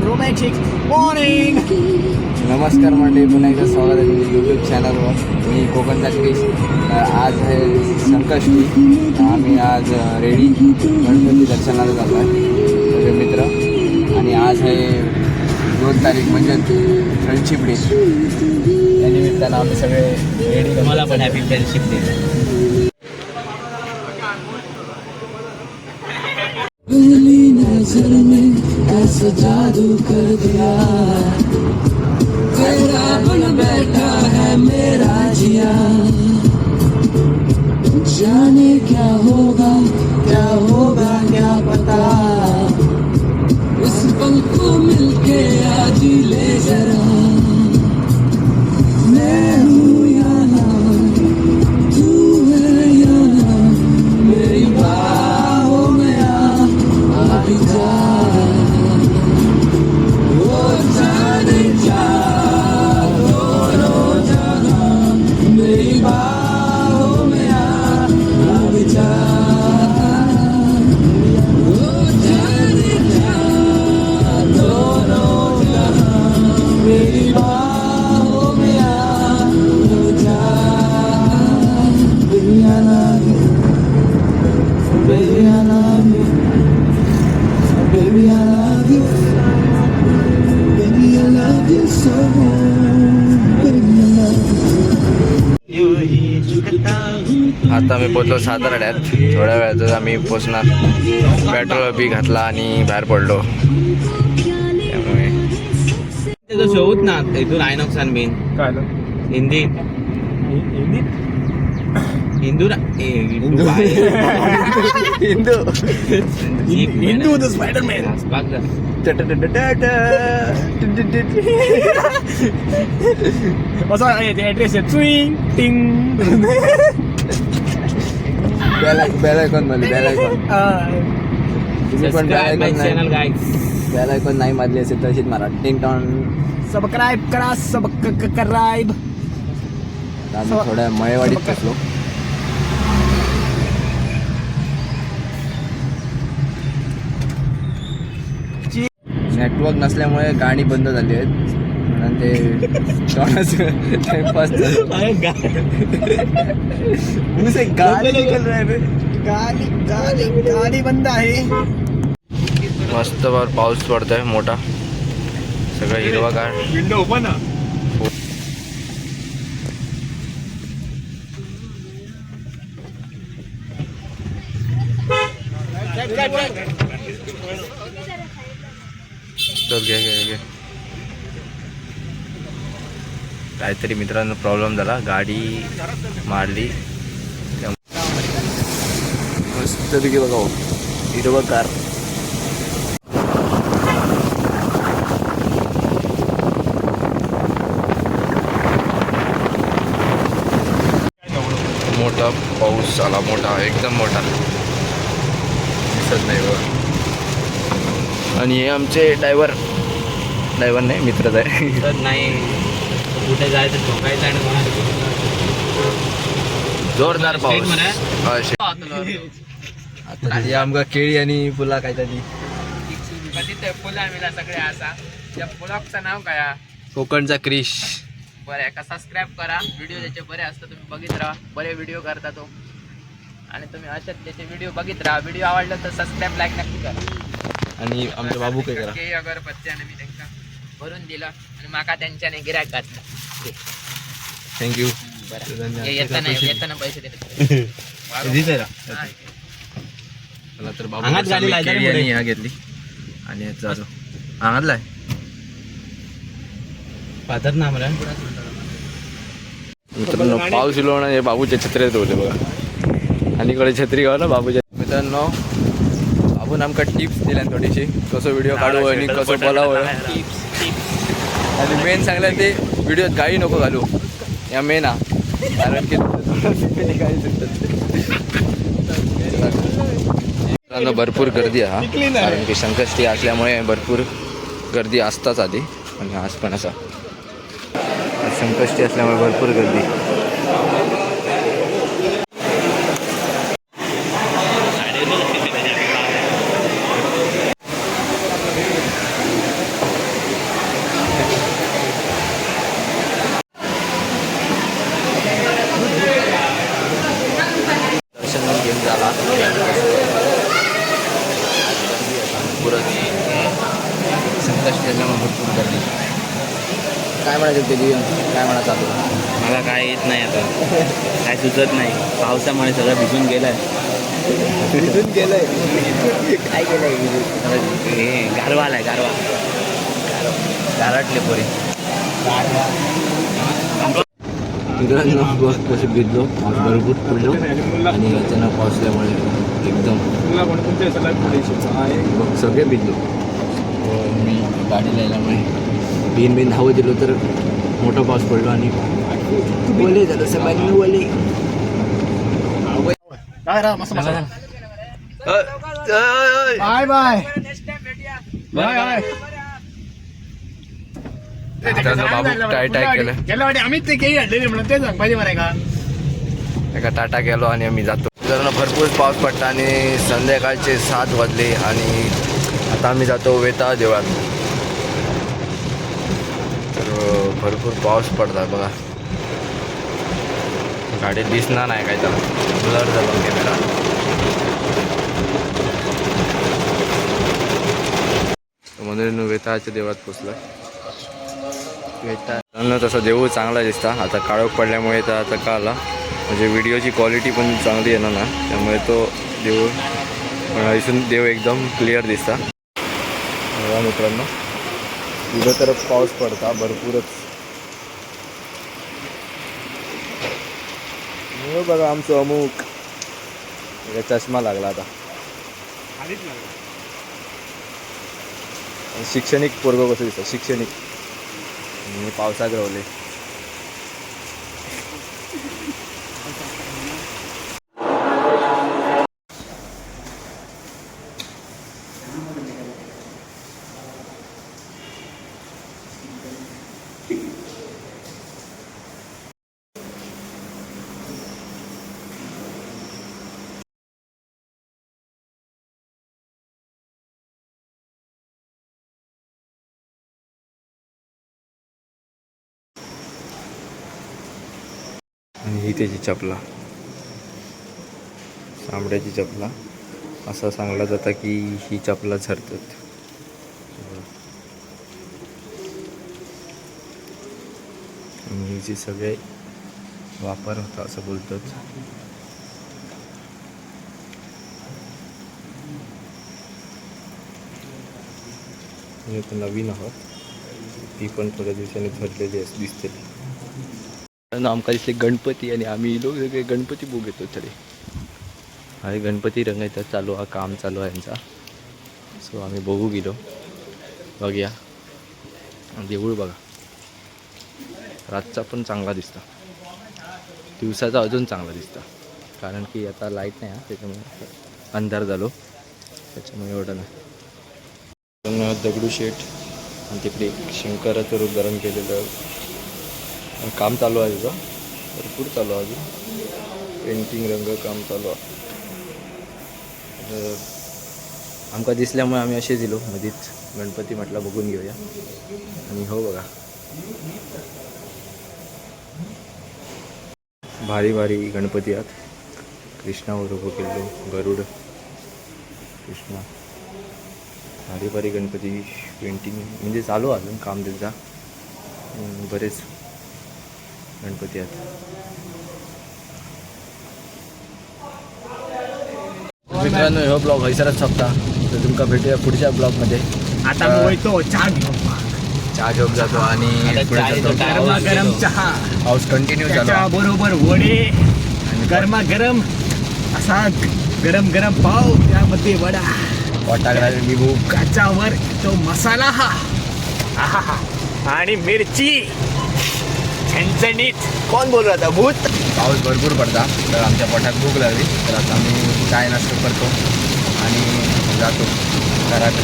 Romantic morning. नमस्कार मंडळी, पुन्हा एकदा स्वागत आहे तुमच्या यूट्यूब चॅनलवर. मी कोकणचा क्रिश. आज आहे संकष्टी. आम्ही आज रेडी गणपती दर्शनाला जातो आहे सगळे मित्र. आणि आज आहे 2 तारीख म्हणजे फ्रेंडशिप डे. त्या निमित्तानं आम्ही सगळे रेडी. मला पण हॅपी फ्रेंडशिप डे. पहली नजर में ऐसा जादू कर दिया, तेरा बन बैठा है मेरा जिया, जाने क्या होगा क्या पता, इस पल को मिलके आज ही ले जरा, मैं हूँ यहाँ तू है यहाँ, मेरी बाहों में अभी जा, वो जाने जा, दोनों जाना, मेरी बाहों में अभी जा, वो जाने जा, दोनों जाना, मेरी बाहों में अभी जा, baby I love you, baby I love you. Baby, I love you. Baby, I love you so. Baby, I love you. आता मी पोचलो साताऱ्यात. थोड्या वेळातच आम्ही पोचणार. पेट्रोल बी घातला आणि बाहेर पडलो. त्यामुळे त्याचं शोध ना इथून आयनॉक्स आणि मेन काय हिंदी हिंदी हिंदू ना हिंदू हिंदू द स्पायडरमॅन. असा ऍड्रेस आहे चुई टिंग. बेल आयकॉन मध्ये बेल आयकॉन. तुम्ही पण चॅनल गाईज. बेल आयकॉन नाही मारली असेल तशीच मारा. टिंग टॉन. सबस्क्राईब करा सबस्क्राईब. आम्ही थोड्या मळेवाडीत पोचलो. नेटवर्क नसल्यामुळे गाणी बंद झाली आहेत म्हणून ते टाइमपास गाडी बंद आहे. मस्त पाऊस पडतोय मोठा. सगळं हिरवागार. विंडो ओपन ना. तर घे काहीतरी मित्रांनो प्रॉब्लेम झाला. गाडी मारली. मस्त पैकी बघा हिरवागार. मोठा पाऊस आला. मोठा एकदम मोठा दिसत नाही बघा. आणि हे आमचे ड्रायव्हर नाही मित्रच आहे. तर नाही कुठे जायचं ठोकायचं आणि जोरदार पाऊस. आणि आमका केळी आणि फुला काहीतरी कधी ते फुला मिला सगळे असा. त्या ब्लॉगचं नाव काय? कोकणचा क्रिश. बरं का सबस्क्राईब करा. व्हिडिओ त्याचे बरे असतात, तुम्ही बघित राहा. बरे व्हिडिओ करता तो आणि तुम्ही अशाच त्याचे व्हिडिओ बघित राहा. व्हिडिओ आवडला तर सबस्क्राईब लाईक नक्की करा. आणि आमचा बाबू काय करा. अगरबत्त्याने मी त्यांना भरून दिला आणि माका त्यांच्याने गिरायक घातला. थँक्यू. येताना पैसे दिले. मला तर अंगात गाडी लायला केळी रे आणि ह्या घेतली आणि ह्याचा जो अंगातला आहे पाथर ना मला. मित्रांनो पाऊस इलो ना. हे बाबूच्या छत्र्यात ठेवले बघा. आणि इकडे छत्री घाल ना बाबूच्या. मित्रांनो बाबून आमका टिप्स दिल्या थोडीशी कसं व्हिडिओ काढू आणि कसं बोलावं. आणि मेन सांगलं ते व्हिडिओत गाडी नको घालू. या मेन हा. कारण की भरपूर गर्दी आहे हा. कारण की संकष्टी असल्यामुळे भरपूर गर्दी असताच आधी. आणि आज पण असा संकष्टी असल्यामुळे भरपूर गर्दी. संकष्टी असल्यामुळे भरपूर गर्दी. काय म्हणायचं ते जीवन, काय म्हणा चालू? मला काय येत नाही आता, काय सुचत नाही. पावसामुळे सगळं भिजून गेलं आहे. भिजून गेलंय. काय केलंय हे गारवा आलाय, गारवा. गारटले पोरे. मित्रांनो बघ कसं भिजलो, पाऊस भरपूर पडलो आणि अचानक पावसल्यामुळे एकदम बघ सगळे भिजलो. मी गाडी लायल्यामुळे बिन धावत दिलो तर मोठा पाऊस पडलो आणि ओले झालं सगळ्यांनी ओले. बाय बाय बाय बाबू टाय केलं गेल्या वाटी आम्हीच ते काही हडलेले म्हणून ते सांग पाहिजे बरं का. एका टाटा गेलो आणि आम्ही जातो. जरा भरपूर पाऊस पडला आणि संध्याकाळचे 7 वाजले आणि आता आम्ही जातो वेता देवळात. तर भरपूर पाऊस पडला बघा. गाडी दिसणार नाही काय त्याला, ब्लर झाला कॅमेरा. मंदिर वेताच्या देवळात पोचलं. वेता तसा देऊळ चांगला दिसता. आता काळोख पडल्यामुळे तर आता का आला म्हणजे व्हिडिओची क्वालिटी पण चांगली येणार ना, त्यामुळे तो देऊळ इथून देव एकदम क्लिअर दिसता. बघा मित्रांनो, इथं तर पाऊस पडता भरपूरच. बघा आमचं अमुक चष्मा लागला आता. शैक्षणिक पोरगं कसं दिसतं, शैक्षणिक. मी पावसात रावले. आणि ही त्याची चपला, चामड्याची चपला. असं सांगलं जातं की ही चपला झरतात. आणि हिचे सगळे वापर होता असं बोलतात. मी आता नवीन आहोत, ती पण थोड्या दिवसांनी झरलेली दिसते. आमका दिसले गणपती आणि आम्ही लोक सगळे गणपती बघू घेतो तरी. हा गणपती रंगायचा चालू, हा काम चालू आहे यांचा. सो आम्ही बघू गेलो. बघूया देऊळ बघा. रातचा पण चांगला दिसता, दिवसाचा अजून चांगला दिसता, कारण की आता लाईट नाही त्याच्यामुळे अंधार झालो, त्याच्यामुळे एवढं नाही. पण दगडूशेठ आणि तिकडे शंकराचं रूप धारण केलेलं काम चालू आहे. तुझं भरपूर चालू आहे, अजून पेंटिंग रंग काम चालू आहे. आमका दिसल्यामुळे आम्ही असे दिलो मधीच गणपती म्हटलं बघून घेऊया. आणि हो बघा भारी भारी गणपती आहेत. कृष्णावर उभं केलो, गरुड कृष्णा, भारी भारी गणपती पेंटिंग म्हणजे चालू अजून काम त्यांचा. बरेच गणपती आहेत. मित्रांनो ह्यो ब्लॉग हैसरच संपता. तर तुमका भेटूया पुढच्या ब्लॉगमध्ये. आता मी वळतो चहा घेऊन. चहा घेऊन जातो आणि गरम चहा, पाऊस कंटिन्यू चालू. बरोबर वडे, गरमागरम असा गरम गरम पाव, त्यामध्ये वडा, वाटाकडा लिंबू, काचावर तो मसाला हा, आहा, आणि मिरची झणझणीत. कोण बोलू आता भूत. पाऊस भरपूर पडता, तर आमच्या पोटात भूक लागली. तर आता आम्ही चाय नाश्ता करतो आणि जातो घरात.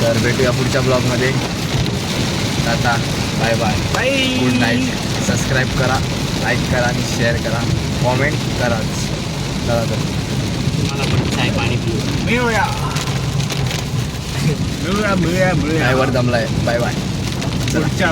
तर भेटूया पुढच्या ब्लॉगमध्ये. Tata, bye bye, bye. Good night. Subscribe करा, लाईक करा आणि शेअर करा, कॉमेंट करा. चला तर मला पण चाय पाणी पिऊ. मिळूया मिळूया मिळूया मिळूया ड्रायव्हर दमलाय. Bye bye. पुढच्या